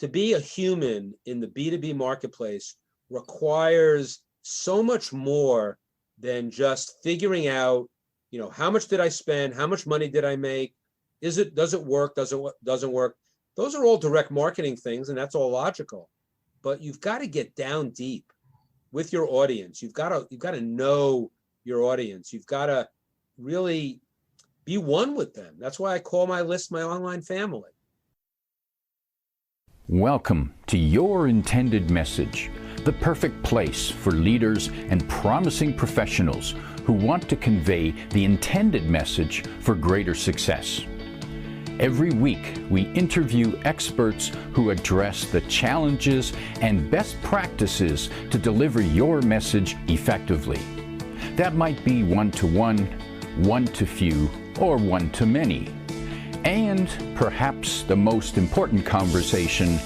to be a human in the B2B marketplace requires so much more than just figuring out, how much did I spend? How much money did I make? Does it work? Doesn't work? Those are all direct marketing things, and that's all logical. But you've got to get down deep with your audience. You've got to know your audience. You've got to really be one with them. That's why I call my list my online family. Welcome to Your Intended Message, the perfect place for leaders and promising professionals who want to convey the intended message for greater success. Every week, we interview experts who address the challenges and best practices to deliver your message effectively. That might be one-to-one, one-to-few, or one-to-many. And perhaps the most important conversation,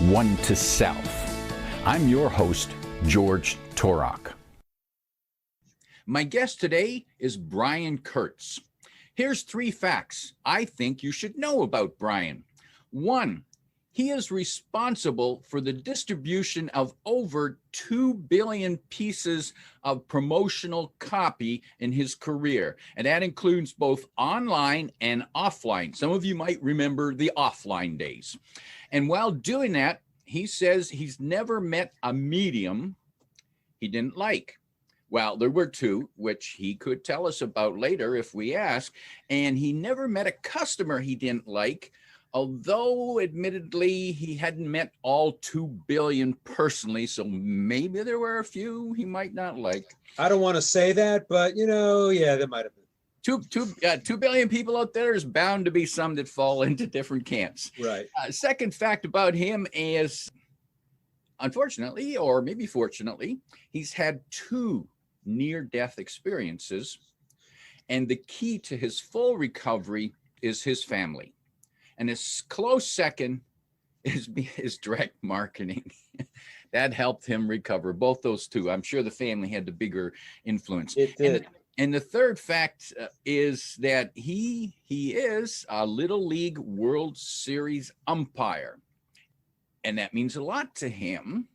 one-to-self. I'm your host, George Torok. My guest today is Brian Kurtz. Here's 3 facts I think you should know about Brian. 1, he is responsible for the distribution of over 2 billion pieces of promotional copy in his career. And that includes both online and offline. Some of you might remember the offline days. And while doing that, he says he's never met a medium he didn't like. Well, there were 2, which he could tell us about later if we ask. And he never met a customer he didn't like, although admittedly he hadn't met all 2 billion personally. So maybe there were a few he might not like. I don't want to say that, but yeah, there might have been. 2 billion people out there, is bound to be some that fall into different camps. Right. Second fact about him is, unfortunately, or maybe fortunately, he's had 2 near-death experiences, and the key to his full recovery is his family. And his close second is direct marketing. That helped him recover. Both those 2. I'm sure the family had the bigger influence. It did. And the third fact is that he is a Little League World Series umpire. And that means a lot to him.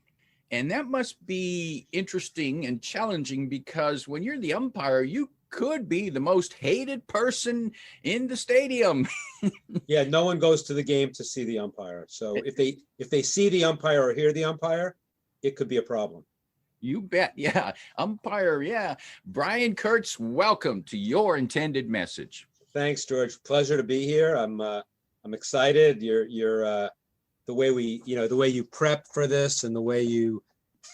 And that must be interesting and challenging, because when you're the umpire, you could be the most hated person in the stadium. Yeah, no one goes to the game to see the umpire. So if they see the umpire or hear the umpire, it could be a problem. You bet. Yeah. Umpire. Yeah. Brian Kurtz, welcome to Your Intended Message. Thanks, George. Pleasure to be here. I'm excited. You're the way you prepped for this and the way you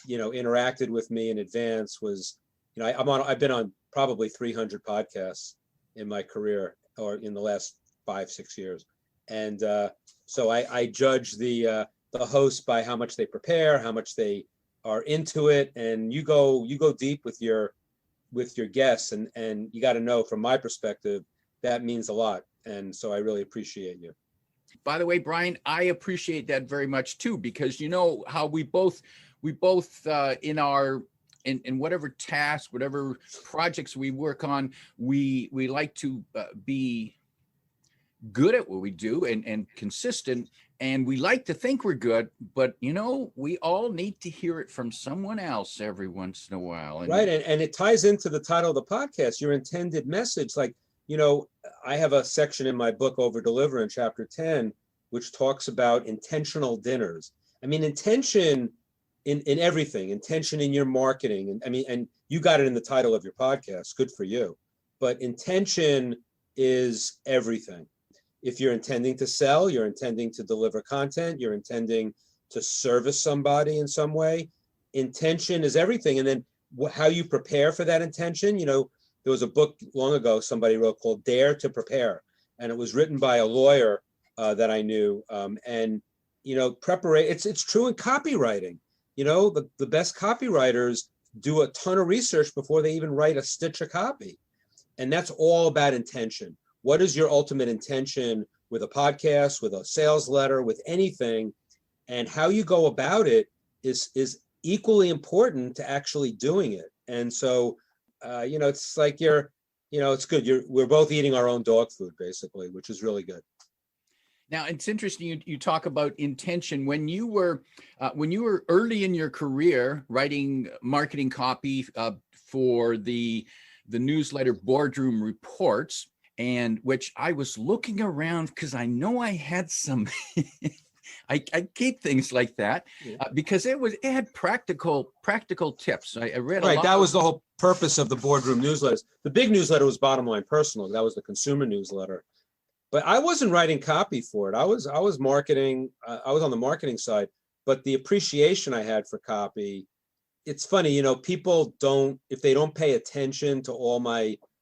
interacted with me in advance was, I've been on probably 300 podcasts in my career, or in the last 5-6 years. And so I judge the host by how much they prepare, how much they are into it. And you go deep with your guests, and you got to know, from my perspective, that means a lot. And so I really appreciate you. By the way, Brian, I appreciate that very much too, because you know how we both in whatever task, whatever projects we work on, we like to be good at what we do and consistent, and we like to think we're good, but we all need to hear it from someone else every once in a while. Right, and it ties into the title of the podcast, Your Intended Message. Like, I have a section in my book, Over Deliver, in chapter 10, which talks about intentional dinners. I mean, intention in everything, intention in your marketing. And you got it in the title of your podcast, good for you. But intention is everything. If you're intending to sell, you're intending to deliver content, you're intending to service somebody in some way, intention is everything. And then how you prepare for that intention, there was a book long ago somebody wrote called Dare to Prepare, and it was written by a lawyer that I knew. Preparation. It's true in copywriting. The best copywriters do a ton of research before they even write a stitch of copy, and that's all about intention. What is your ultimate intention with a podcast, with a sales letter, with anything, and how you go about it is equally important to actually doing it. And so. It's like it's good. We're both eating our own dog food, basically, which is really good. Now, it's interesting you talk about intention. When you were early in your career writing marketing copy for the newsletter Boardroom Reports, and which I was looking around because I know I had some I keep things like that because it had practical tips. I read a lot. That was the whole purpose of the Boardroom newsletters. The big newsletter was Bottom Line Personal. That was the consumer newsletter. But I wasn't writing copy for it. I was marketing. I was on the marketing side. But the appreciation I had for copy, it's funny, people don't, if they don't pay attention to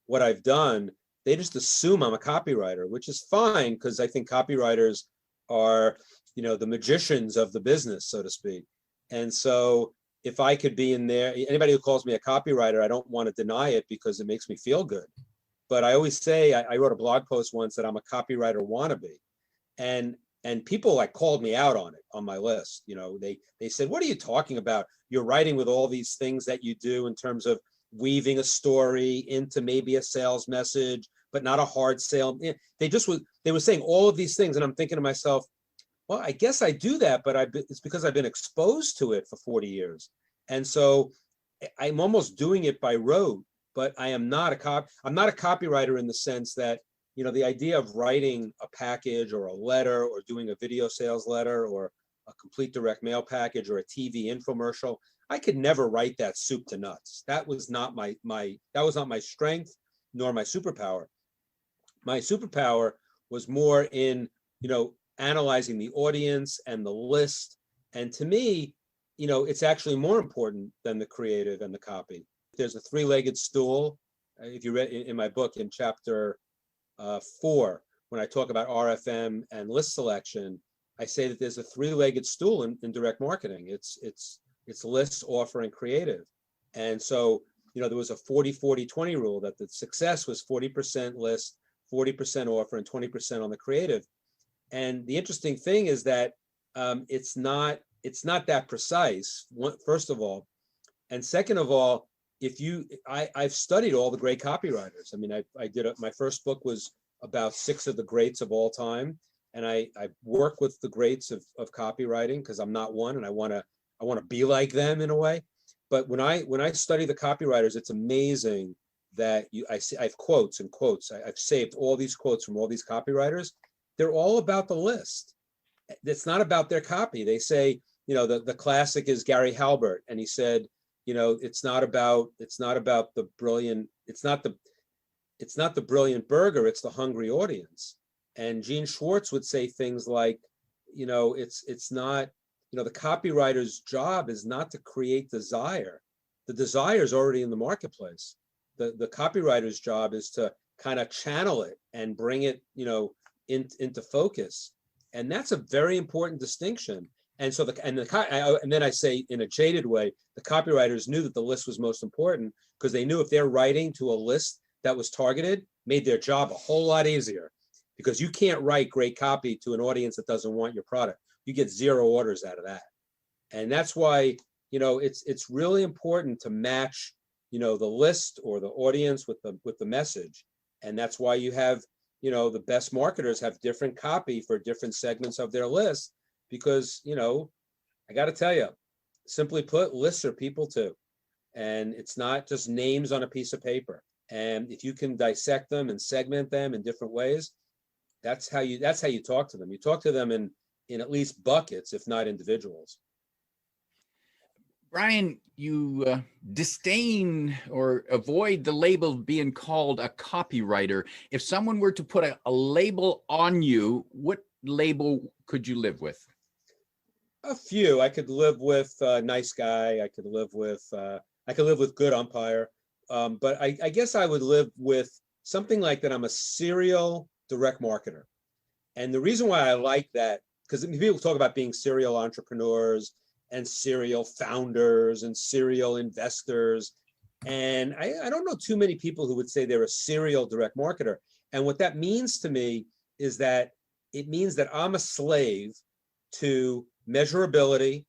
what I've done, they just assume I'm a copywriter, which is fine because I think copywriters are, the magicians of the business, so to speak. And so if I could be in there, anybody who calls me a copywriter, I don't want to deny it because it makes me feel good. But I always say, I wrote a blog post once that I'm a copywriter wannabe. And people called me out on it, on my list. They said, what are you talking about? You're writing with all these things that you do in terms of weaving a story into maybe a sales message, but not a hard sale. They were saying all of these things. And I'm thinking to myself, well, I guess I do that, but it's because I've been exposed to it for 40 years. And so I'm almost doing it by rote, but I'm not a copywriter in the sense that, the idea of writing a package or a letter or doing a video sales letter or a complete direct mail package or a TV infomercial, I could never write that soup to nuts. That was not my strength nor my superpower. My superpower was more in, analyzing the audience and the list. And to me, it's actually more important than the creative and the copy. There's a three-legged stool. If you read in my book in chapter 4, when I talk about RFM and list selection, I say that there's a three-legged stool in direct marketing. It's list, offer, and creative. And so, there was a 40-40-20 rule that the success was 40% list, 40% offer, and 20% on the creative. And the interesting thing is that it's not that precise, first of all. And second of all, I've studied all the great copywriters. I mean, I did my first book was about 6 of the greats of all time. And I work with the greats of copywriting because I'm not one, and I want to be like them in a way. But when I study the copywriters, it's amazing that I have quotes and quotes. I've saved all these quotes from all these copywriters. They're all about the list. It's not about their copy. They say, the classic is Gary Halbert, and he said, it's not about the brilliant. It's not the brilliant burger. It's the hungry audience. And Gene Schwartz would say things like, it's not, the copywriter's job is not to create desire. The desire is already in the marketplace. The copywriter's job is to kind of channel it and bring it, into focus. And that's a very important distinction. And so and then I say in a jaded way, the copywriters knew that the list was most important because they knew if they're writing to a list that was targeted, made their job a whole lot easier, because you can't write great copy to an audience that doesn't want your product. You get 0 orders out of that. And that's why, it's really important to match, the list or the audience with the message. And that's why you have, the best marketers have different copy for different segments of their list, because, I got to tell you, simply put, lists are people too. And it's not just names on a piece of paper. And if you can dissect them and segment them in different ways, that's how you talk to them. You talk to them in at least buckets, if not individuals. Brian, you disdain or avoid the label of being called a copywriter. If someone were to put a label on you, what label could you live with? A few. I could live with nice guy. I could live with good umpire. But I guess I would live with something like that. I'm a serial direct marketer. And the reason why I like that, because people talk about being serial entrepreneurs and serial founders and serial investors. And I don't know too many people who would say they're a serial direct marketer. And what that means to me is that it means that I'm a slave to measurability.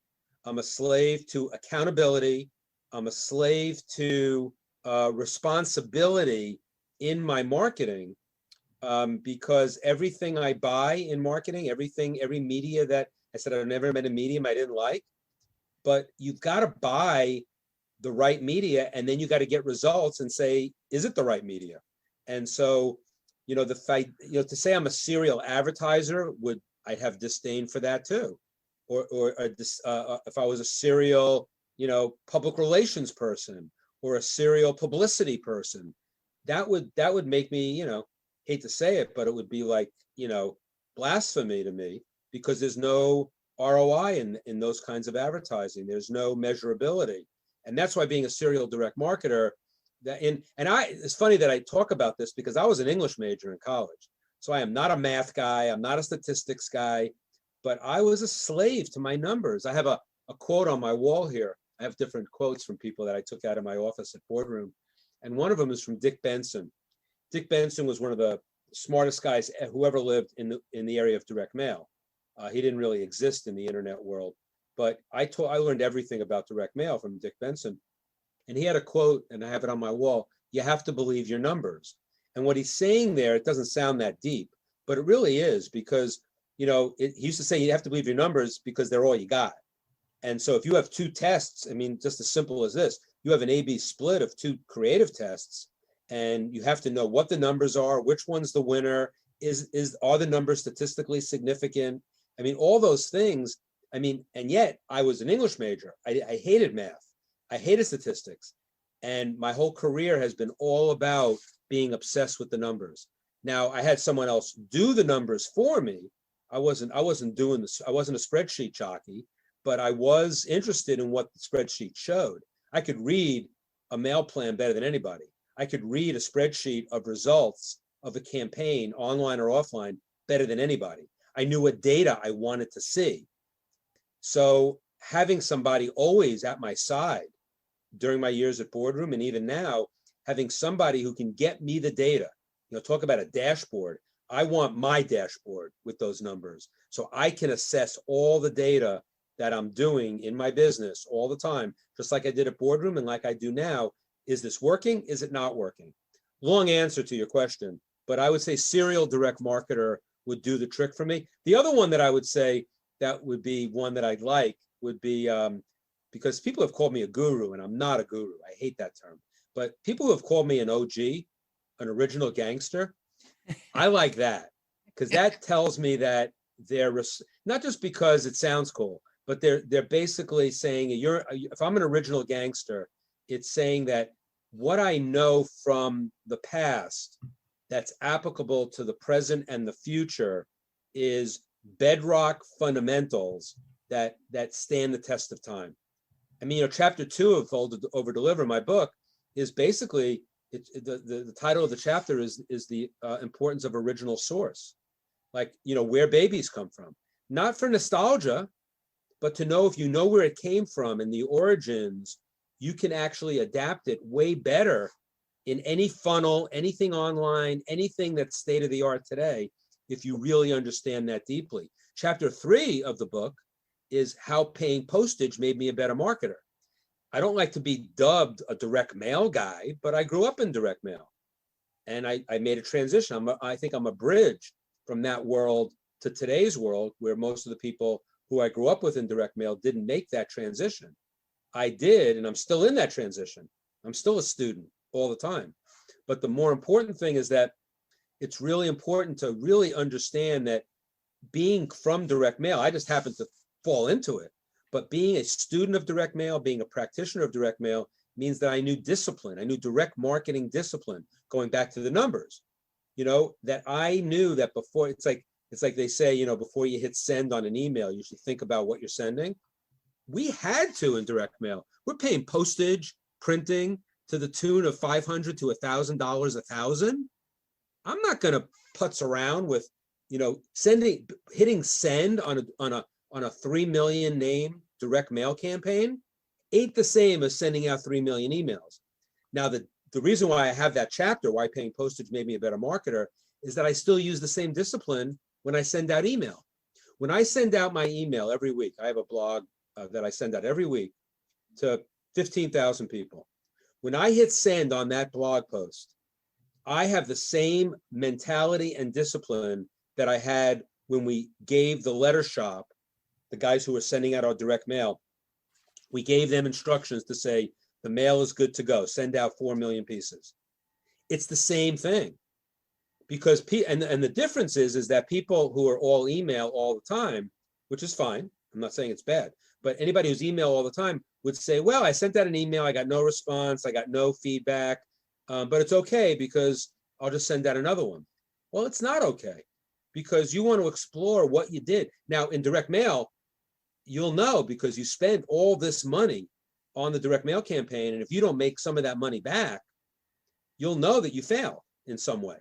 I'm a slave to accountability. I'm a slave to responsibility in my marketing. because everything I buy in marketing, every media that I said I've never met a medium I didn't like, but you've got to buy the right media, and then you got to get results and say, is it the right media? And so, the fight, to say I'm a serial advertiser I'd have disdain for that too, or if I was a serial, public relations person or a serial publicity person, that would make me, hate to say it, but it would be like, blasphemy to me, because there's no ROI in those kinds of advertising. There's no measurability. And that's why being a serial direct marketer, it's funny that I talk about this because I was an English major in college. So I am not a math guy, I'm not a statistics guy, but I was a slave to my numbers. I have a quote on my wall here. I have different quotes from people that I took out of my office at Boardroom. And one of them is from Dick Benson. Dick Benson was one of the smartest guys who ever lived in the area of direct mail. He didn't really exist in the internet world, but I learned everything about direct mail from Dick Benson. And he had a quote, and I have it on my wall: "You have to believe your numbers." And what he's saying there, it doesn't sound that deep, but it really is, because, he used to say you have to believe your numbers because they're all you got. And so if you have two tests, just as simple as this, you have an A/B split of two creative tests, and you have to know what the numbers are, which one's the winner, are the numbers statistically significant? All those things. And yet I was an English major. I hated math. I hated statistics. And my whole career has been all about being obsessed with the numbers. Now, I had someone else do the numbers for me. I wasn't doing this. I wasn't a spreadsheet jockey, but I was interested in what the spreadsheet showed. I could read a mail plan better than anybody. I could read a spreadsheet of results of a campaign, online or offline, better than anybody. I knew what data I wanted to see. So having somebody always at my side during my years at Boardroom, and even now, having somebody who can get me the data, talk about a dashboard. I want my dashboard with those numbers so I can assess all the data that I'm doing in my business all the time, just like I did at Boardroom and like I do now. Is this working? Is it not working? Long answer to your question, but I would say serial direct marketer would do the trick for me. The other one that I would say that would be one that I'd like would be, because people have called me a guru, and I'm not a guru. I hate that term. But people who have called me an OG, an original gangster, I like that, because that tells me that they're not just because it sounds cool, but they're basically saying if I'm an original gangster, it's saying that what I know from the past that's applicable to the present and the future is bedrock fundamentals that stand the test of time. Chapter 2 of Over Deliver, my book, is basically the title of the chapter is the importance of original source, like where babies come from, not for nostalgia, but to know if you know where it came from and the origins, you can actually adapt it way better in any funnel, anything online, anything that's state of the art today, if you really understand that deeply. Chapter 3 of the book is how paying postage made me a better marketer. I don't like to be dubbed a direct mail guy, but I grew up in direct mail, and I made a transition. I think I'm a bridge from that world to today's world, where most of the people who I grew up with in direct mail didn't make that transition. I did, and I'm still in that transition. I'm still a student all the time. But the more important thing is that it's really important to really understand that being from direct mail, I just happened to fall into it, but being a student of direct mail, being a practitioner of direct mail, means that I knew discipline. I knew direct marketing discipline, going back to the numbers, that I knew that before, it's like they say, before you hit send on an email, you should think about what you're sending. We had to in direct mail. We're paying postage, printing to the tune of $500 to $1,000 a thousand. I'm not going to putz around with, hitting send on a 3 million name direct mail campaign ain't the same as sending out 3 million emails. Now, the reason why I have that chapter, why paying postage made me a better marketer, is that I still use the same discipline when I send out email. When I send out my email every week, I have a blog that I send out every week to 15,000 people. When I hit send on that blog post, I have the same mentality and discipline that I had when we gave the letter shop, the guys who were sending out our direct mail, we gave them instructions to say, the mail is good to go, send out 4 million pieces. It's the same thing. Because, and the difference is that people who are all email all the time, which is fine, I'm not saying it's bad, but anybody who's email all the time would say, well, I sent out an email, I got no response, I got no feedback, but it's okay because I'll just send out another one. Well, it's not okay, because you want to explore what you did. Now, in direct mail, you'll know because you spent all this money on the direct mail campaign, and if you don't make some of that money back, you'll know that you failed in some way.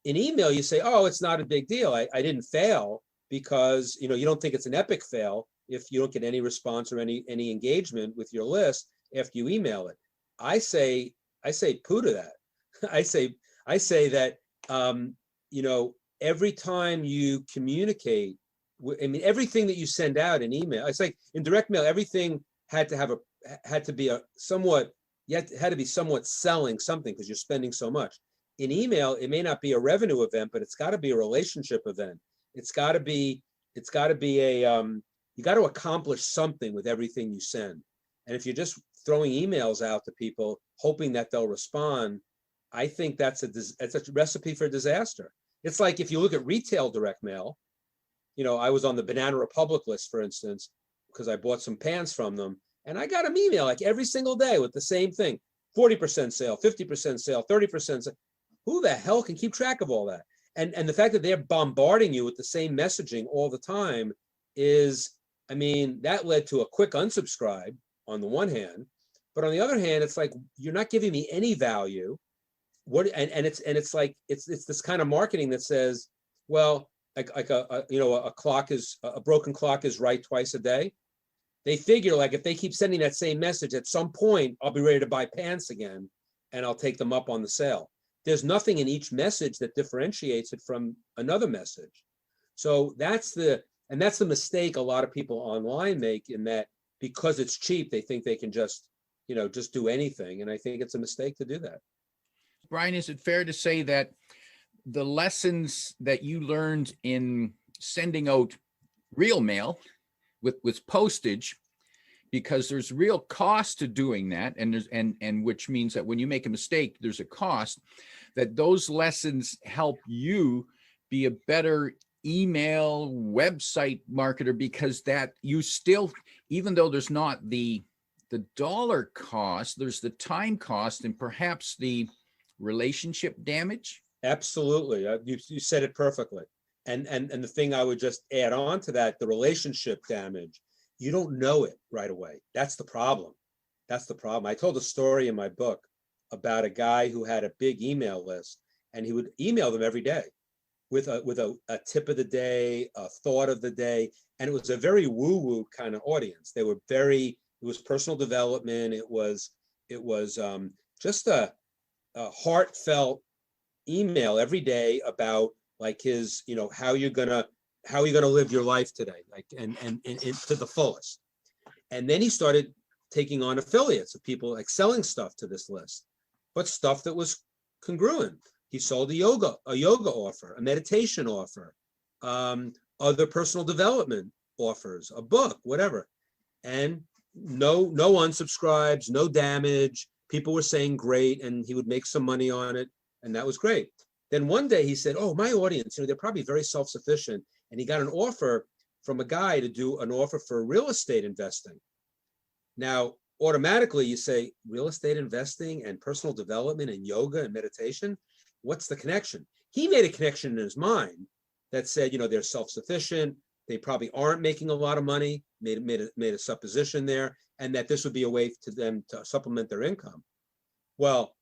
In email, you say, oh, it's not a big deal. I didn't fail because, you don't think it's an epic fail if you don't get any response or any engagement with your list after you email it. I say poo to that. I say that, every time you communicate, everything that you send out in email, it's like in direct mail, everything had to be somewhat selling something because you're spending so much. In email, it may not be a revenue event, but it's got to be a relationship event. It's got to be you got to accomplish something with everything you send. And if you're just throwing emails out to people, hoping that they'll respond, I think that's a recipe for disaster. It's like if you look at retail direct mail, I was on the Banana Republic list, for instance, because I bought some pants from them, and I got an email like every single day with the same thing: 40% sale, 50% sale, 30% sale. Who the hell can keep track of all that? And the fact that they're bombarding you with the same messaging all the time is, that led to a quick unsubscribe on the one hand, but on the other hand, it's like, you're not giving me any value. It's like, it's this kind of marketing that says, well, like a broken clock is right twice a day. They figure like if they keep sending that same message, at some point I'll be ready to buy pants again and I'll take them up on the sale. There's nothing in each message that differentiates it from another message. So that's the mistake a lot of people online make, in that because it's cheap, they think they can just do anything. And I think it's a mistake to do that. Brian, is it fair to say that the lessons that you learned in sending out real mail with postage, because there's real cost to doing that, and which means that when you make a mistake, there's a cost, that those lessons help you be a better email website marketer, because that you still, even though there's not the dollar cost, there's the time cost and perhaps the relationship damage. Absolutely. You said it perfectly. And the thing I would just add on to that, the relationship damage, you don't know it right away. That's the problem. I told a story in my book about a guy who had a big email list, and he would email them every day with a tip of the day, a thought of the day. And it was a very woo-woo kind of audience. It was personal development. It was just a heartfelt email every day about like his, how you're gonna live your life today, like and to the fullest. And then he started taking on affiliates of people like selling stuff to this list, but stuff that was congruent. He sold a yoga offer, a meditation offer, other personal development offers, a book, whatever. And no unsubscribes, no damage. People were saying great, and he would make some money on it, and that was great. Then one day he said, oh, my audience, they're probably very self-sufficient. And he got an offer from a guy to do an offer for real estate investing. Now, automatically you say, real estate investing and personal development and yoga and meditation, what's the connection? He made a connection in his mind that said, they're self-sufficient, they probably aren't making a lot of money, made a supposition there, and that this would be a way to them to supplement their income. Well,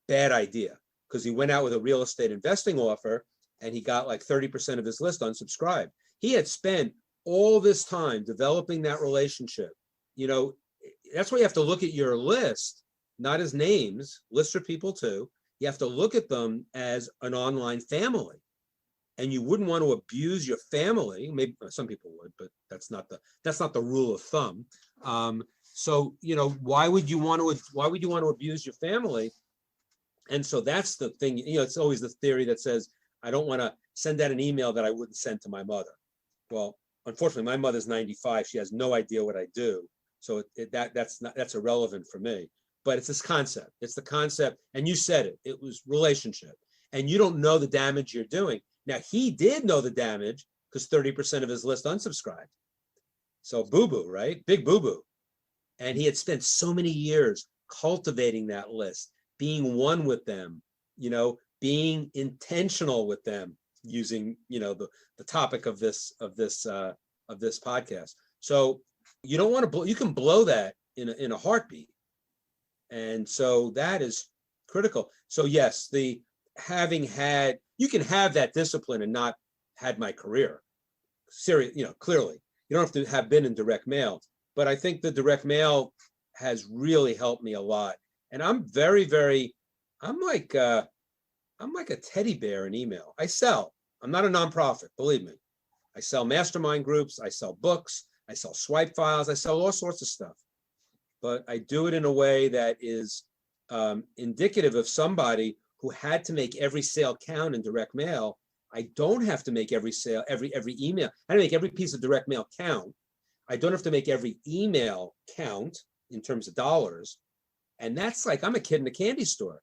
bad idea, because he went out with a real estate investing offer and he got like 30% of his list unsubscribed. He had spent all this time developing that relationship. That's why you have to look at your list, not as names. Lists are people too. You have to look at them as an online family. And you wouldn't want to abuse your family. Maybe some people would, but that's not the rule of thumb. So why would you want to abuse your family And so that's the thing, it's always the theory that says, I don't want to send out an email that I wouldn't send to my mother. Well, unfortunately, my mother's 95. She has no idea what I do. So that's irrelevant for me. But it's this concept. It's the concept. And you said it. It was relationship. And you don't know the damage you're doing. Now, he did know the damage because 30% of his list unsubscribed. So boo-boo, right? Big boo-boo. And he had spent so many years cultivating that list, being one with them, being intentional with them, using, the topic of this podcast. So you don't want to you can blow that in a heartbeat. And so that is critical. So yes, you can have that discipline and not had my career. Serious, clearly. You don't have to have been in direct mail, but I think the direct mail has really helped me a lot. And I'm very, very, I'm like a teddy bear in email. I sell. I'm not a nonprofit, believe me. I sell mastermind groups. I sell books. I sell swipe files. I sell all sorts of stuff. But I do it in a way that is indicative of somebody who had to make every sale count in direct mail. I don't have to make every sale, every email. I make every piece of direct mail count. I don't have to make every email count in terms of dollars. And that's like, I'm a kid in a candy store.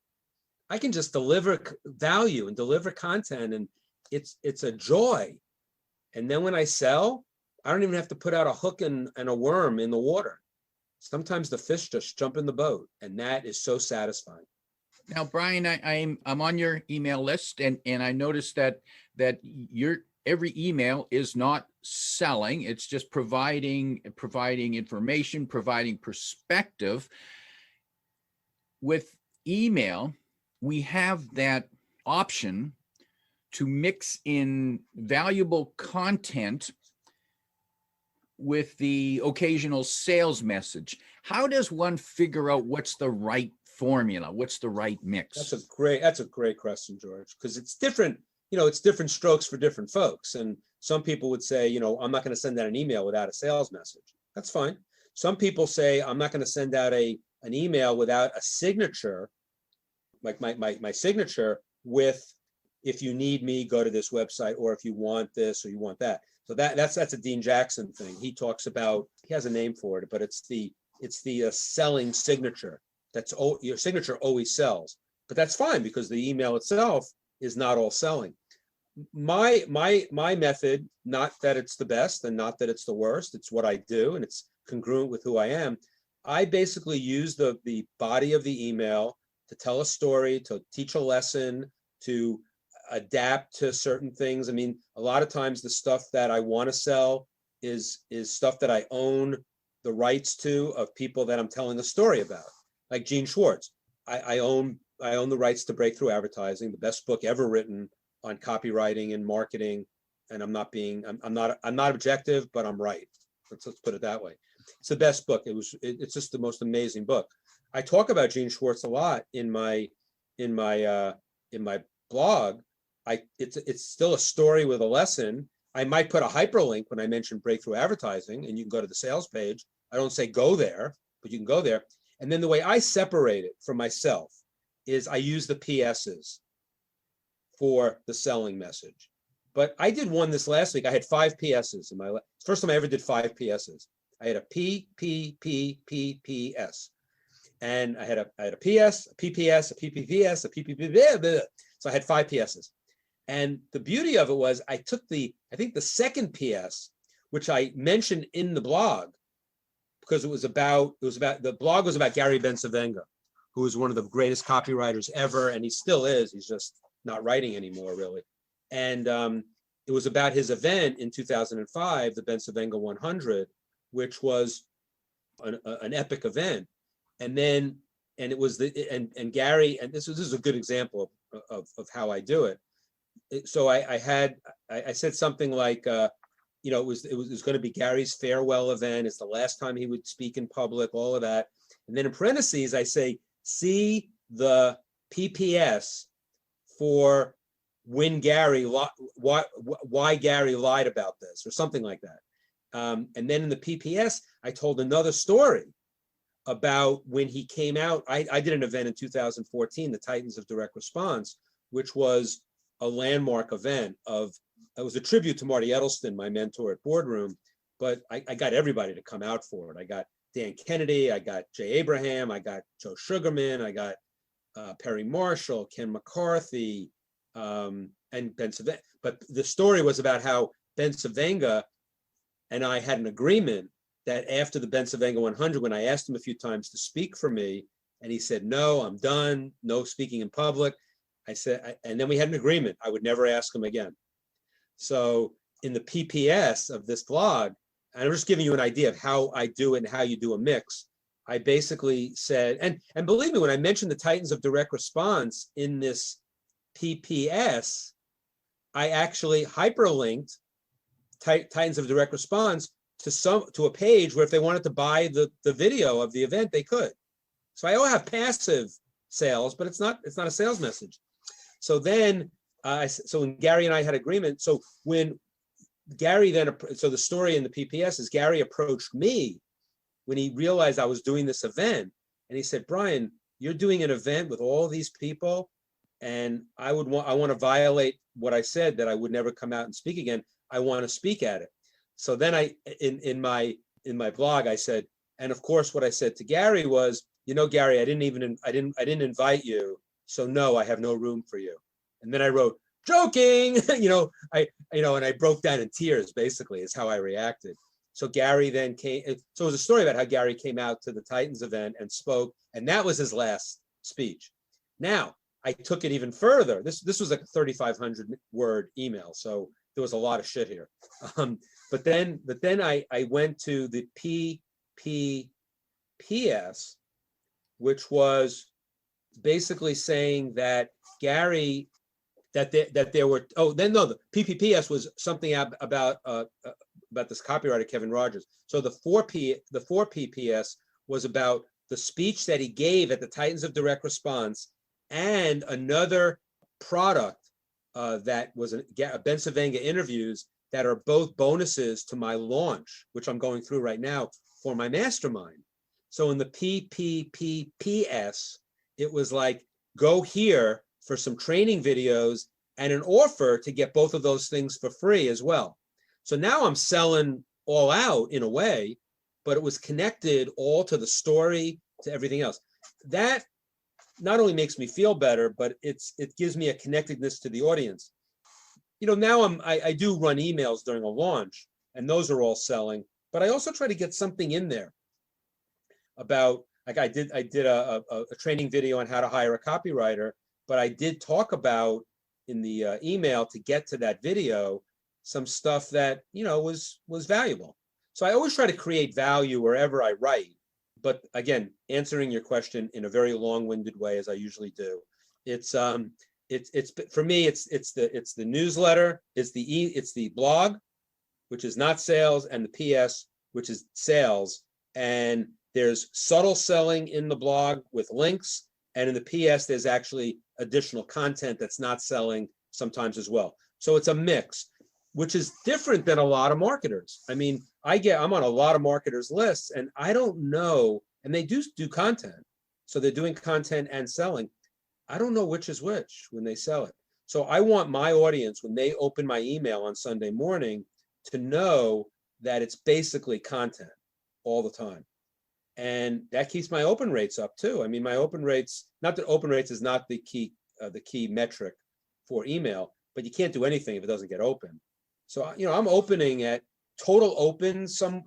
I can just deliver value and deliver content, and it's a joy. And then when I sell, I don't even have to put out a hook and a worm in the water. Sometimes the fish just jump in the boat, and that is so satisfying. Now, Brian, I'm on your email list, and I noticed that your every email is not selling; it's just providing information, providing perspective. With email, we have that option to mix in valuable content with the occasional sales message. How does one figure out what's the right formula? What's the right mix? That's a great question, George, because it's different. It's different strokes for different folks. And some people would say, I'm not going to send out an email without a sales message. That's fine. Some people say, I'm not going to send out an email without a signature, like my signature with, if you need me, go to this website, or if you want this or you want that. So that's a Dean Jackson thing. He talks about, he has a name for it, but it's the selling signature. Your signature always sells, but that's fine because the email itself is not all selling. My method, not that it's the best and not that it's the worst, it's what I do and it's congruent with who I am. I basically use the body of the email to tell a story, to teach a lesson, to adapt to certain things. I mean, a lot of times the stuff that I want to sell is stuff that I own the rights to, of people that I'm telling a story about, like Gene Schwartz. I own the rights to Breakthrough Advertising, the best book ever written on copywriting and marketing. And I'm not objective, but I'm right. Let's put it that way. It's the best book. It's just the most amazing book. I talk about Gene Schwartz a lot in my blog. It's still a story with a lesson. I might put a hyperlink when I mention Breakthrough Advertising, and you can go to the sales page. I don't say go there, but you can go there. And then the way I separate it from myself is I use the PSs for the selling message. But I did one this last week. I had 5 PSs in my first time I ever did 5 PSs. I had a P, P, P, P, P, S. And I had a PS, a PPS, a PPPS, a PPP, blah, blah. So I had 5 PSs. And the beauty of it was I took the second PS, which I mentioned in the blog, because the blog was about Gary Bencivenga, who was one of the greatest copywriters ever, and he still is. He's just not writing anymore, really. And it was about his event in 2005, the Bencivenga 100, which was an epic event. And it was and Gary, and this is a good example of how I do it. So I said something like, it was going to be Gary's farewell event. It's the last time he would speak in public, all of that. And then in parentheses, I say, see the PPS for when why Gary lied about this, or something like that. And then in the PPS, I told another story about when he came out. I did an event in 2014, the Titans of Direct Response, which was a landmark event it was a tribute to Marty Edelston, my mentor at Boardroom, but I got everybody to come out for it. I got Dan Kennedy, I got Jay Abraham, I got Joe Sugarman, I got Perry Marshall, Ken McCarthy, and Ben Savenga. But the story was about how Ben Savenga and I had an agreement that after the Ben Savenga 100, when I asked him a few times to speak for me, and he said, no, I'm done, no speaking in public. I said, and then we had an agreement, I would never ask him again. So in the PPS of this blog, and I'm just giving you an idea of how I do it and how you do a mix. I basically said, and believe me, when I mentioned the Titans of Direct Response in this PPS, I actually hyperlinked Titans of Direct Response to a page where if they wanted to buy the video of the event, they could. So I all have passive sales, but it's not a sales message. So then, so when Gary and I had agreement, so when Gary then, so the story in the PPS is Gary approached me when he realized I was doing this event, and he said, Brian, you're doing an event with all these people, and I want to violate what I said, that I would never come out and speak again. I want to speak at it. So then in my blog, I said, and of course, what I said to Gary was, Gary, I didn't invite you, so no, I have no room for you. And then I wrote, joking, and I broke down in tears, basically, is how I reacted. So Gary then came, so it was a story about how Gary came out to the Titans event and spoke, and that was his last speech. Now, I took it even further. This was like a 3,500 word email, so there was a lot of shit here. But then I went to the PPPS, which was basically saying that Gary, that there were, the PPPS was something about this copywriter, Kevin Rogers. So the 4 PPS was about the speech that he gave at the Titans of Direct Response and another product that was a Ben Savenga interviews that are both bonuses to my launch, which I'm going through right now for my mastermind. So in the PPPS, it was like, go here for some training videos and an offer to get both of those things for free as well. So now I'm selling all out in a way, but it was connected all to the story, to everything else. That not only makes me feel better, but it gives me a connectedness to the audience. Now I do run emails during a launch, and those are all selling, but I also try to get something in there about, like I did a training video on how to hire a copywriter, but I did talk about in the email, to get to that video, some stuff that, was valuable. So I always try to create value wherever I write. But again, answering your question in a very long-winded way, as I usually do, it's for me, it's the newsletter, it's the blog, which is not sales, and the PS, which is sales. And there's subtle selling in the blog with links, and in the PS, there's actually additional content that's not selling sometimes as well. So it's a mix, which is different than a lot of marketers. I mean, I'm on a lot of marketers' lists, and I don't know, and they do content. So they're doing content and selling. I don't know which is which when they sell it. So I want my audience, when they open my email on Sunday morning, to know that it's basically content all the time. And that keeps my open rates up too. I mean, my open rates, not that open rates is not the key metric for email, but you can't do anything if it doesn't get open. So, I'm opening at total open some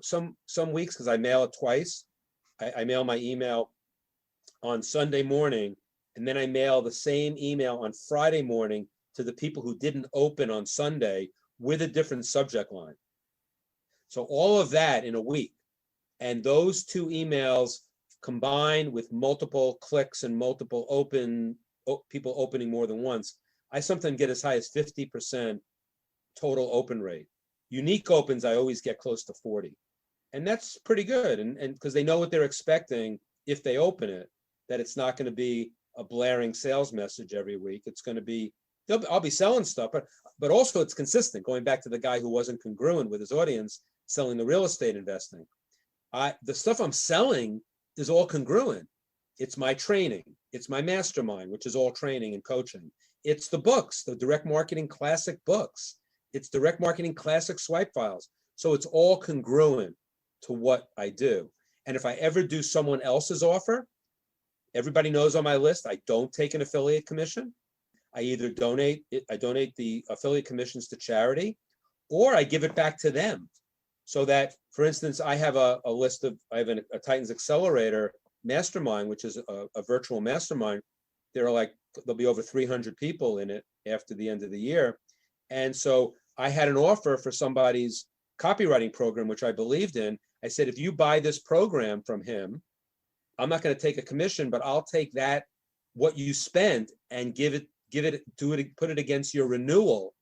weeks, because I mail it twice. I mail my email on Sunday morning, and then I mail the same email on Friday morning to the people who didn't open on Sunday with a different subject line. So all of that in a week. And those two emails combined with multiple clicks and multiple people opening more than once, I sometimes get as high as 50% total open rate. Unique opens, I always get close to 40. And that's pretty good. And because they know what they're expecting if they open it, that it's not going to be a blaring sales message every week. It's going to be, I'll be selling stuff, but also it's consistent. Going back to the guy who wasn't congruent with his audience, selling the real estate investing. The stuff I'm selling is all congruent. It's my training. It's my mastermind, which is all training and coaching. It's the books, the direct marketing classic books. It's direct marketing classic swipe files. So it's all congruent to what I do. And if I ever do someone else's offer, everybody knows on my list, I don't take an affiliate commission. I either donate the affiliate commissions to charity, or I give it back to them. So that, for instance, I have a list of, I have a Titans Accelerator mastermind, which is a virtual mastermind. There'll be over 300 people in it after the end of the year. And so I had an offer for somebody's copywriting program, which I believed in. I said, if you buy this program from him, I'm not going to take a commission, but I'll take that, what you spent, and put it against your renewal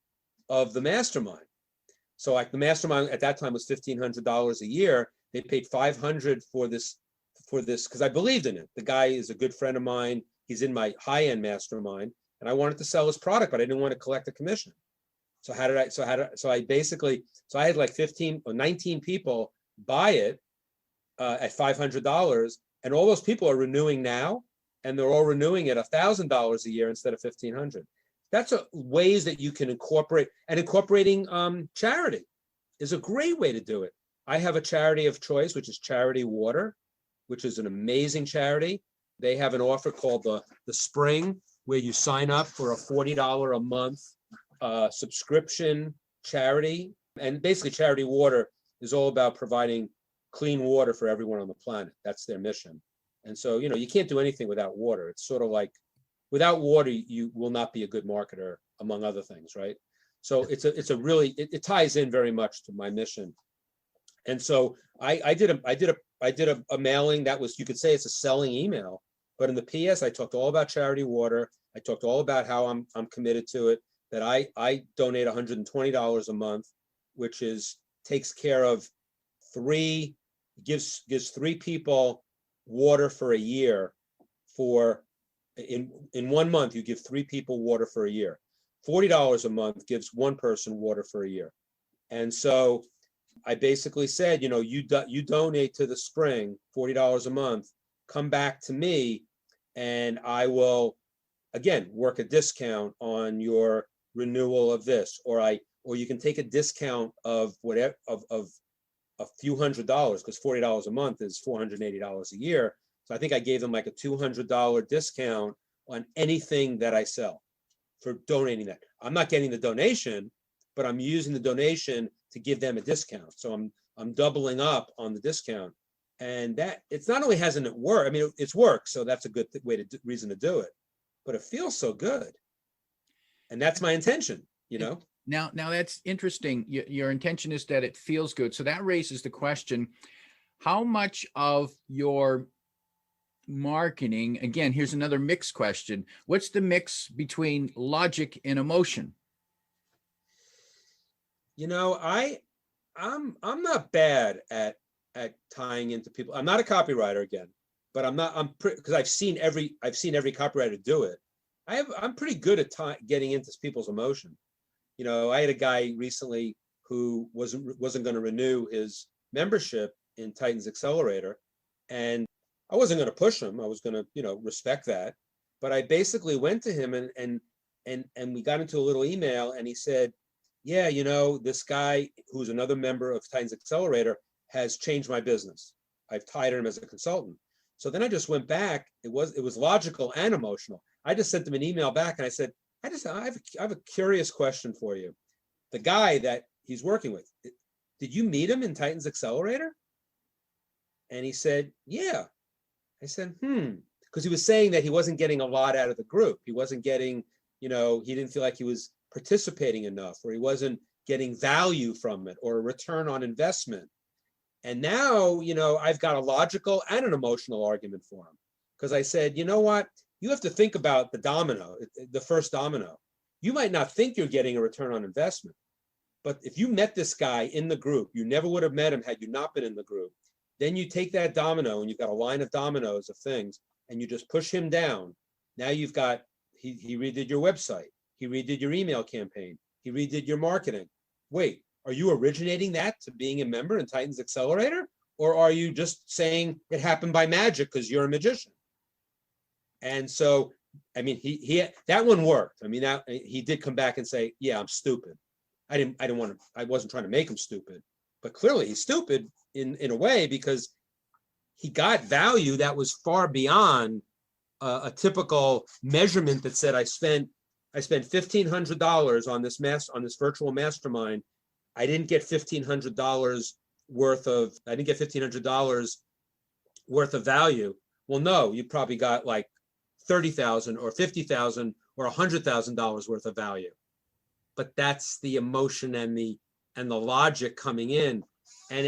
of the mastermind. So like the mastermind at that time was $1,500 a year. They paid $500 for this, because I believed in it. The guy is a good friend of mine. He's in my high-end mastermind, and I wanted to sell his product, but I didn't want to collect a commission. So I had like 15 or 19 people buy it at $500, and all those people are renewing now, and they're all renewing at $1,000 a year instead of $1,500. That's ways that you can incorporate, and incorporating charity is a great way to do it. I have a charity of choice, which is Charity Water, which is an amazing charity. They have an offer called the Spring, where you sign up for a $40 a month subscription charity. And basically Charity Water is all about providing clean water for everyone on the planet. That's their mission. And so, you can't do anything without water. It's sort of like, without water, you will not be a good marketer, among other things, right? So it ties in very much to my mission. And so I did a mailing that was, you could say it's a selling email, but in the PS, I talked all about Charity Water. I talked all about how I'm committed to it, that I donate $120 a month, which takes care of gives 3 people water for a year. In 1 month, you give 3 people water for a year. $40 a month gives 1 person water for a year. And so I basically said, you donate to the Spring $40 a month, come back to me, and I will, again, work a discount on your renewal of this, or you can take a discount of whatever, of a few $100s, because $40 a month is $480 a year. So I think I gave them like a $200 discount on anything that I sell for donating that. I'm not getting the donation, but I'm using the donation to give them a discount. So I'm doubling up on the discount. And that, it's not only hasn't it worked, I mean, it's worked, so that's a good reason to do it, but it feels so good. And that's my intention, Now that's interesting. Your intention is that it feels good. So that raises the question, how much of your marketing, again, here's another mix question. What's the mix between logic and emotion? I'm not bad at tying into people. I'm not a copywriter again, but because I've seen every copywriter do it. I'm pretty good at getting into people's emotion. I had a guy recently who wasn't going to renew his membership in Titans Accelerator, and I wasn't going to push him. I was going to, respect that. But I basically went to him and we got into a little email, and he said, yeah, this guy who's another member of Titans Accelerator has changed my business. I've hired him as a consultant. So then I just went back. It was logical and emotional. I just sent him an email back, and I said, I have a curious question for you. The guy that he's working with, did you meet him in Titans Accelerator? And he said, yeah. I said, because he was saying that he wasn't getting a lot out of the group. He wasn't getting, he didn't feel like he was participating enough, or he wasn't getting value from it, or a return on investment. And now, I've got a logical and an emotional argument for him, because I said, you know what? You have to think about the first domino. You might not think you're getting a return on investment, but if you met this guy in the group, you never would have met him had you not been in the group. Then you take that domino, and you've got a line of dominoes of things, and you just push him down. Now you've got, he redid your website. He redid your email campaign. He redid your marketing. Wait, are you originating that to being a member in Titans Accelerator? or are you just saying it happened by magic because you're a magician? And so, I mean, he that one worked. I mean, that he did come back and say, yeah, I'm stupid. I wasn't trying to make him stupid, but clearly he's stupid in a way, because he got value that was far beyond a typical measurement that said, I spent $1,500 on this virtual mastermind. I didn't get $1,500 worth of value. Well, no, you probably got like $30,000 or $50,000 or $100,000 worth of value. But that's the emotion and the logic coming in. And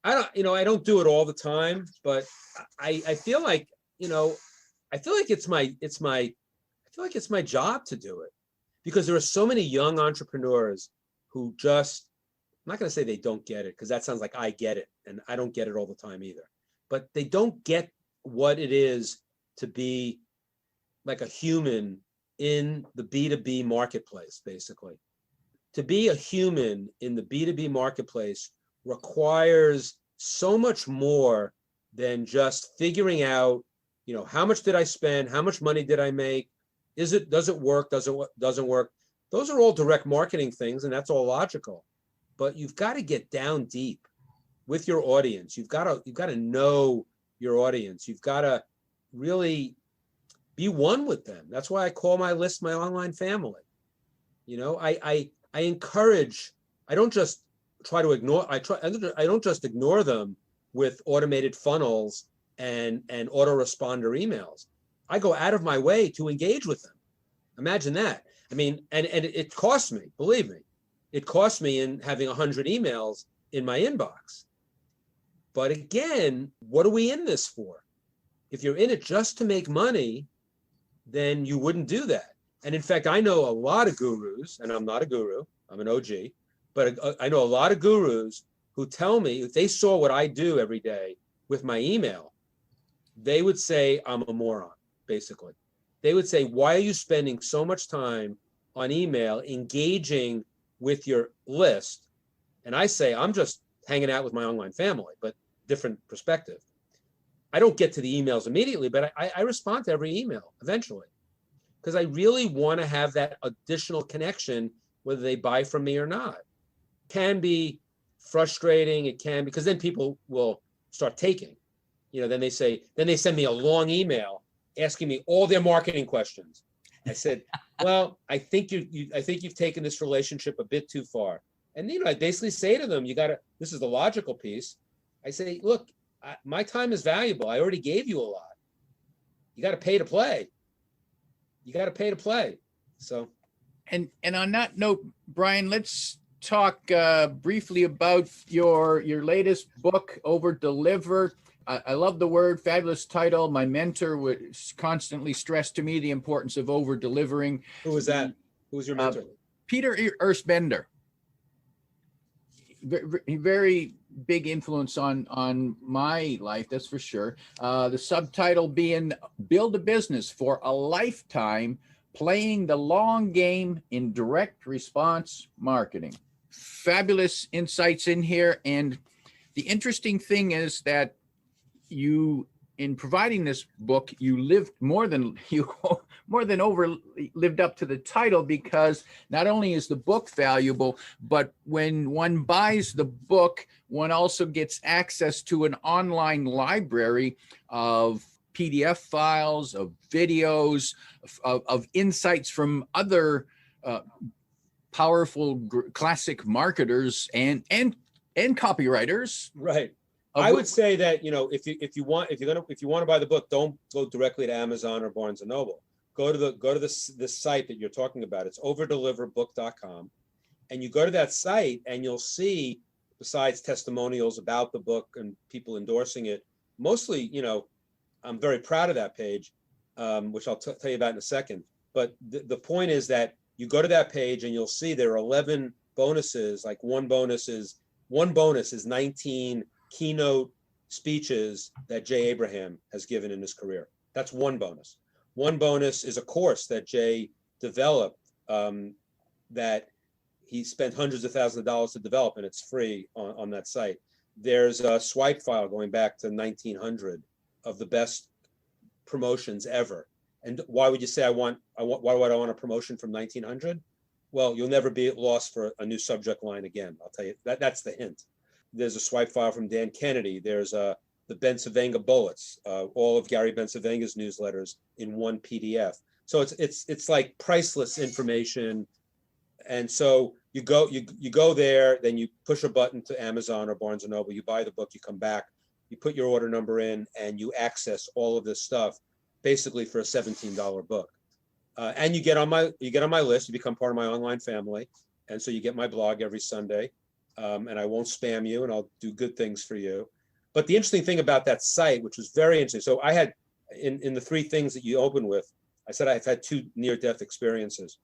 I don't do it all the time, but I feel like, I feel like it's my job to do it, because there are so many young entrepreneurs who just, I'm not going to say they don't get it, because that sounds like I get it, and I don't get it all the time either, but they don't get what it is to be like a human in the B2B marketplace. Basically, to be a human in the B2B marketplace requires so much more than just figuring out, how much did I spend? How much money did I make? Does it work? Doesn't work? Those are all direct marketing things, and that's all logical. But you've got to get down deep with your audience. You've got to know your audience. You've got to really be one with them. That's why I call my list my online family. I encourage. I don't just try to ignore. I don't just ignore them with automated funnels and autoresponder emails. I go out of my way to engage with them. Imagine that. I mean, and it costs me, believe me, it costs me in having 100 emails in my inbox. But again, what are we in this for? If you're in it just to make money, then you wouldn't do that. And in fact, I know a lot of gurus, and I'm not a guru, I'm an OG, but I know a lot of gurus who tell me if they saw what I do every day with my email, they would say I'm a moron, basically. They would say, why are you spending so much time on email engaging with your list? And I say, I'm just hanging out with my online family, but different perspective. I don't get to the emails immediately, but I respond to every email eventually, because I really want to have that additional connection, whether they buy from me or not. It can be frustrating. It can, because then people will start taking. Then they send me a long email asking me all their marketing questions. I said, well, I think you've taken this relationship a bit too far. And I basically say to them, this is the logical piece. I say, look, my time is valuable. I already gave you a lot. You got to pay to play. So, and on that note, Brian, let's talk briefly about your latest book, Over Deliver. I love the word, fabulous title. My mentor would constantly stress to me the importance of over delivering. Who was that? Who was your mentor? Peter Ersbender. Very big influence on my life, that's for sure. The subtitle being Build a Business for a Lifetime, Playing the Long Game in Direct Response Marketing. Fabulous insights in here. And the interesting thing is that you, in providing this book, you lived more than lived up to the title, because not only is the book valuable, but when one buys the book, one also gets access to an online library of PDF files, of videos, of insights from other powerful classic marketers and copywriters. Right. I would say that, if you want to buy the book, don't go directly to Amazon or Barnes and Noble. Go to the site that you're talking about. It's overdeliverbook.com, and you go to that site and you'll see, besides testimonials about the book and people endorsing it, mostly, I'm very proud of that page, which I'll tell you about in a second. But the point is that you go to that page and you'll see there are 11 bonuses. Like one bonus is 19 keynote speeches that Jay Abraham has given in his career. That's one bonus. One bonus is a course that Jay developed that he spent hundreds of thousands of dollars to develop, and it's free on that site. there's a swipe file going back to 1900 of the best promotions ever. And why would you say why would I want a promotion from 1900? Well, you'll never be at loss for a new subject line again. I'll tell you that's the hint. There's a swipe file from Dan Kennedy. There's the Bensavenga Bullets, all of Gary Bensavenga's newsletters in one PDF. So it's like priceless information. And so you go there, then you push a button to Amazon or Barnes and Noble, you buy the book, you come back, you put your order number in, and you access all of this stuff basically for a $17 book. And you get on my list, you become part of my online family. And so you get my blog every Sunday, and I won't spam you, and I'll do good things for you. But the interesting thing about that site, which was very interesting, so I had, in the three things that you open with, I said I've had two near-death experiences.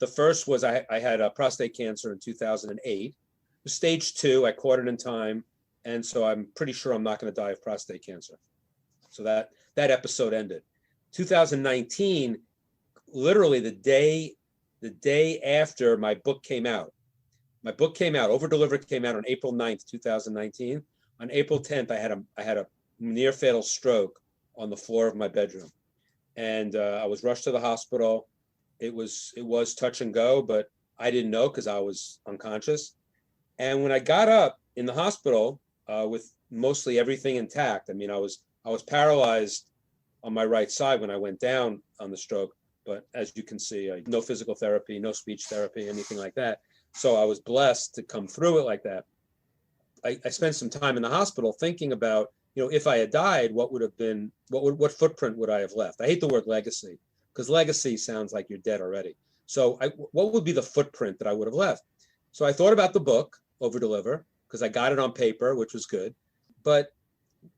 The first was I had prostate cancer in 2008. It was stage 2, I caught it in time, and so I'm pretty sure I'm not going to die of prostate cancer. So that episode ended. 2019, literally the day after my book came out. My book came out, Over Deliver came out on April 9th, 2019. On April 10th, I had a near fatal stroke on the floor of my bedroom. And I was rushed to the hospital. It was touch and go, but I didn't know because I was unconscious. And when I got up in the hospital with mostly everything intact, I mean, I was paralyzed on my right side when I went down on the stroke. But as you can see, no physical therapy, no speech therapy, anything like that. So I was blessed to come through it like that. I spent some time in the hospital thinking about, if I had died, what footprint would I have left? I hate the word legacy because legacy sounds like you're dead already. So what would be the footprint that I would have left? So I thought about the book, Over Deliver, because I got it on paper, which was good, but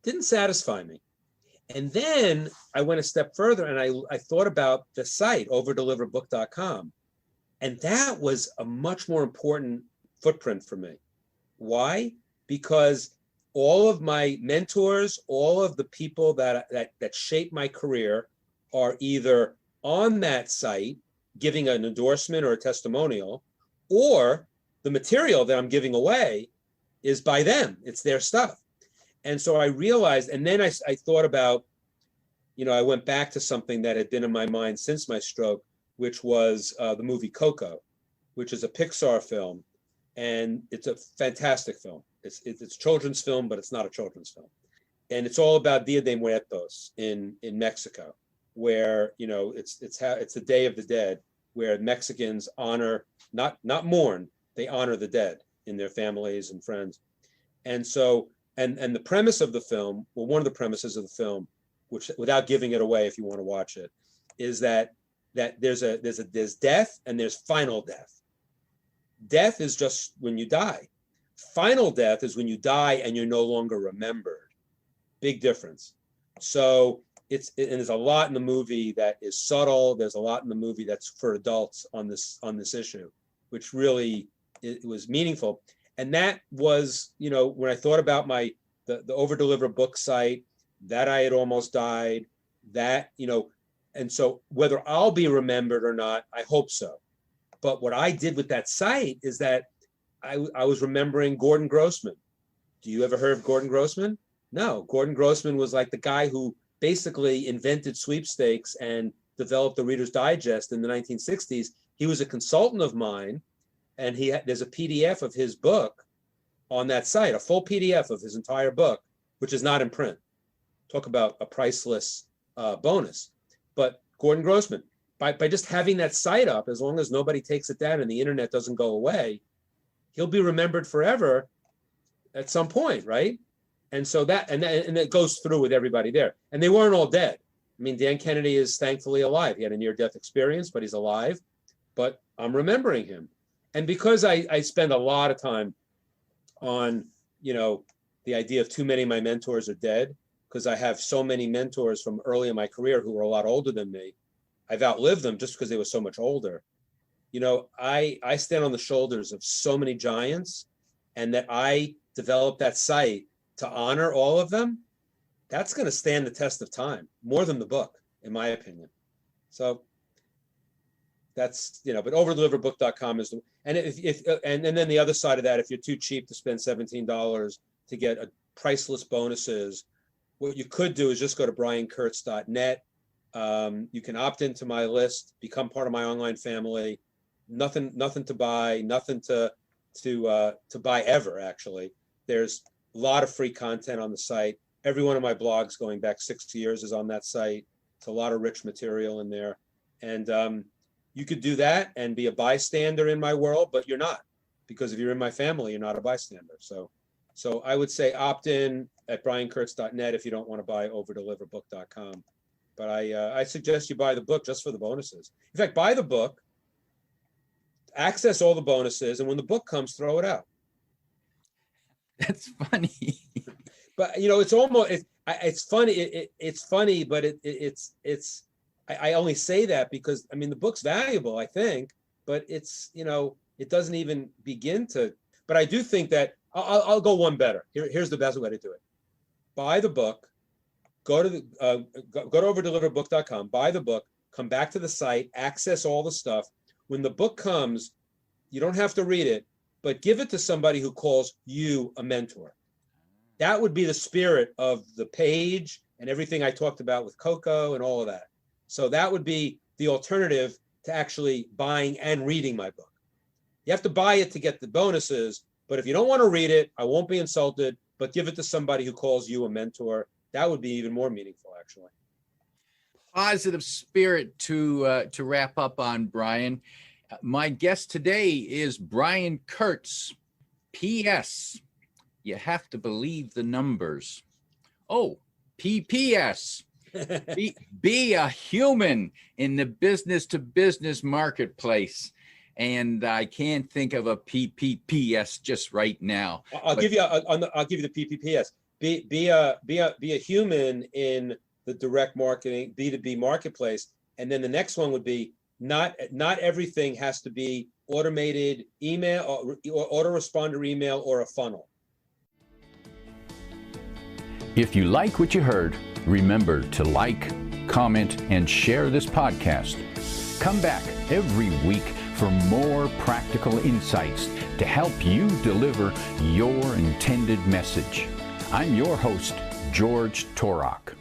didn't satisfy me. And then I went a step further and I thought about the site, overdeliverbook.com. And that was a much more important footprint for me. Why? Because all of my mentors, all of the people that shaped my career are either on that site giving an endorsement or a testimonial, or the material that I'm giving away is by them. It's their stuff. And so I realized, and then I thought about, I went back to something that had been in my mind since my stroke, which was the movie Coco, which is a Pixar film. And it's a fantastic film. It's a children's film, but it's not a children's film. And it's all about Dia de Muertos in Mexico, where, it's the Day of the Dead, where Mexicans honor, not mourn, they honor the dead in their families and friends. And so, and the premise of the film, well, one of the premises of the film, which, without giving it away if you want to watch it, is that there's death and there's final death. Death is just when you die. Final death is when you die and you're no longer remembered. Big difference. So and there's a lot in the movie that is subtle. There's a lot in the movie that's for adults on this issue, which really it was meaningful. And that was, when I thought about the Over Deliver book site, that I had almost died, that, and so whether I'll be remembered or not, I hope so. But what I did with that site is that I was remembering Gordon Grossman. Do you ever heard of Gordon Grossman? No, Gordon Grossman was like the guy who basically invented sweepstakes and developed the Reader's Digest in the 1960s. He was a consultant of mine, and there's a PDF of his book on that site, a full PDF of his entire book, which is not in print. Talk about a priceless bonus. But Gordon Grossman, by just having that site up, as long as nobody takes it down and the internet doesn't go away, he'll be remembered forever at some point, right? And so and it goes through with everybody there. And they weren't all dead. I mean, Dan Kennedy is thankfully alive. He had a near-death experience, but he's alive. But I'm remembering him. And because I spend a lot of time on, the idea of too many of my mentors are dead, because I have so many mentors from early in my career who were a lot older than me. I've outlived them just because they were so much older. I stand on the shoulders of so many giants, and that I developed that site to honor all of them. That's going to stand the test of time more than the book, in my opinion. So that's, but overdeliverbook.com is and then the other side of that, if you're too cheap to spend $17 to get priceless bonuses, what you could do is just go to briankurtz.net. You can opt into my list, become part of my online family. Nothing to buy, nothing to buy ever, actually. There's a lot of free content on the site. Every one of my blogs going back 6 years is on that site. It's a lot of rich material in there. And you could do that and be a bystander in my world, but you're not, because if you're in my family, you're not a bystander. So I would say opt in at briankurtz.net if you don't want to buy overdeliverbook.com. But I suggest you buy the book just for the bonuses. In fact, buy the book, access all the bonuses, and when the book comes, throw it out. That's funny. But it's almost it's funny. It's funny, but it's I only say that because the book's valuable, I think, but it's it doesn't even begin to. But I do think that I'll go one better. Here's the best way to do it: buy the book, go to overdeliverbook.com, buy the book, come back to the site, access all the stuff. When the book comes, you don't have to read it, but give it to somebody who calls you a mentor. That would be the spirit of the page and everything I talked about with Coco and all of that. So that would be the alternative to actually buying and reading my book. You have to buy it to get the bonuses, but if you don't want to read it, I won't be insulted, but give it to somebody who calls you a mentor. That would be even more meaningful, actually. Positive spirit to wrap up on, Brian. My guest today is Brian Kurtz. P.S. You have to believe the numbers. Oh, P.P.S. Be a human in the business-to-business marketplace. And I can't think of a P.P.P.S. just right now. I'll give you the P.P.P.S. Be a human in the direct marketing B2B marketplace, and then the next one would be not everything has to be automated email or autoresponder email or a funnel. If you like what you heard, remember to like, comment, and share this podcast. Come back every week for more practical insights to help you deliver your intended message. I'm your host, George Torok.